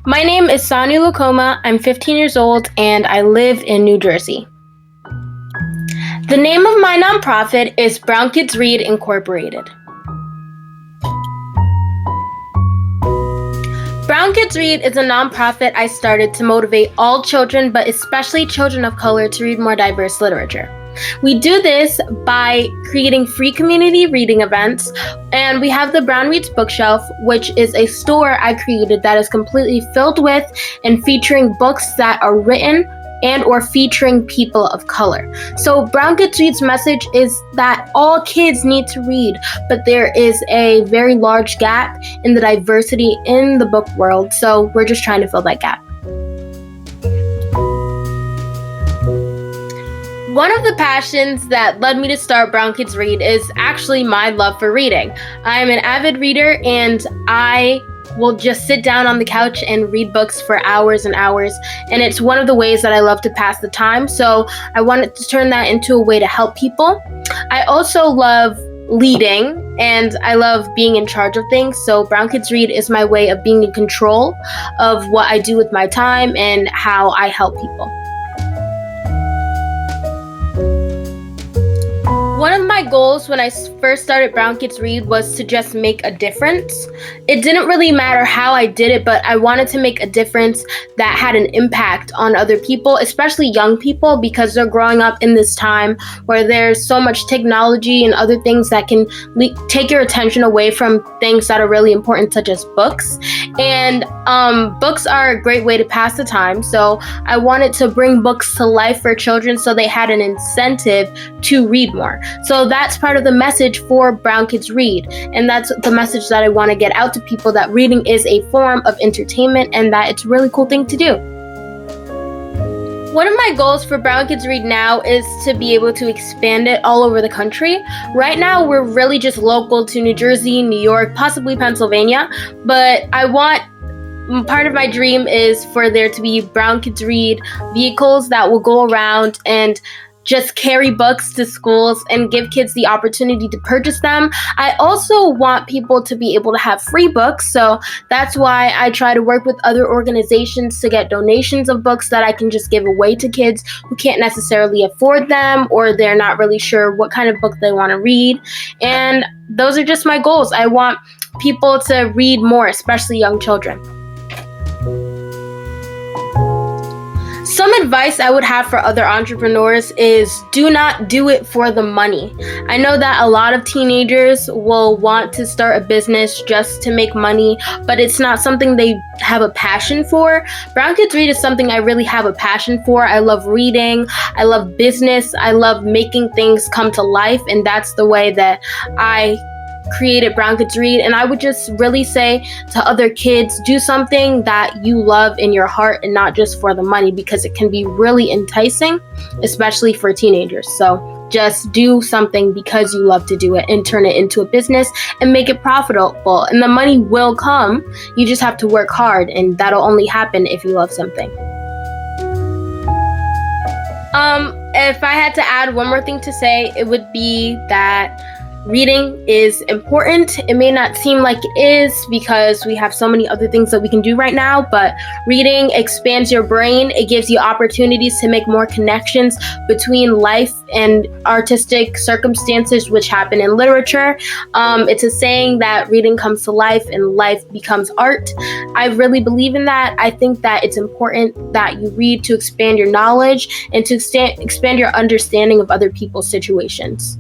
My name is Ssanya Lukoma. I'm 15 years old and I live in New Jersey. The name of my nonprofit is Brown Kids Read Incorporated. Brown Kids Read is a nonprofit I started to motivate all children, but especially children of color, to read more diverse literature. We do this by creating free community reading events, and we have the Brown Reads Bookshelf, which is a store I created that is completely filled with and featuring books that are written and or featuring people of color. So Brown Kids Read's message is that all kids need to read, but there is a very large gap in the diversity in the book world, so we're just trying to fill that gap. One of the passions that led me to start Brown Kids Read is actually my love for reading. I'm an avid reader and I will just sit down on the couch and read books for hours and hours, and it's one of the ways that I love to pass the time, so I wanted to turn that into a way to help people. I also love leading and I love being in charge of things, so Brown Kids Read is my way of being in control of what I do with my time and how I help people. One of my goals when I first started Brown Kids Read was to just make a difference. It didn't really matter how I did it, but I wanted to make a difference that had an impact on other people, especially young people, because they're growing up in this time where there's so much technology and other things that can take your attention away from things that are really important, such as books. And books are a great way to pass the time, so I wanted to bring books to life for children so they had an incentive to read more. So that's part of the message for Brown Kids Read, and that's the message that I want to get out to people, that reading is a form of entertainment and that it's a really cool thing to do. One of my goals for Brown Kids Read now is to be able to expand it all over the country. Right now, we're really just local to New Jersey, New York, possibly Pennsylvania, but part of my dream is for there to be Brown Kids Read vehicles that will go around and just carry books to schools and give kids the opportunity to purchase them. I also want people to be able to have free books, so that's why I try to work with other organizations to get donations of books that I can just give away to kids who can't necessarily afford them, or they're not really sure what kind of book they want to read. And those are just my goals. I want people to read more, especially young children. Some advice I would have for other entrepreneurs is do not do it for the money. I know that a lot of teenagers will want to start a business just to make money, but it's not something they have a passion for. Brown Kids Read is something I really have a passion for. I love reading, I love business, I love making things come to life, and that's the way that I created Brown Kids Read. And I would just really say to other kids, do something that you love in your heart and not just for the money, because it can be really enticing, especially for teenagers. So just do something because you love to do it and turn it into a business and make it profitable, and the money will come. You just have to work hard, and that'll only happen if you love something. If I had to add one more thing to say, it would be that reading is important. It may not seem like it is because we have so many other things that we can do right now, but reading expands your brain. It gives you opportunities to make more connections between life and artistic circumstances which happen in literature. It's a saying that reading comes to life and life becomes art. I really believe in that. I think that it's important that you read to expand your knowledge and to expand your understanding of other people's situations.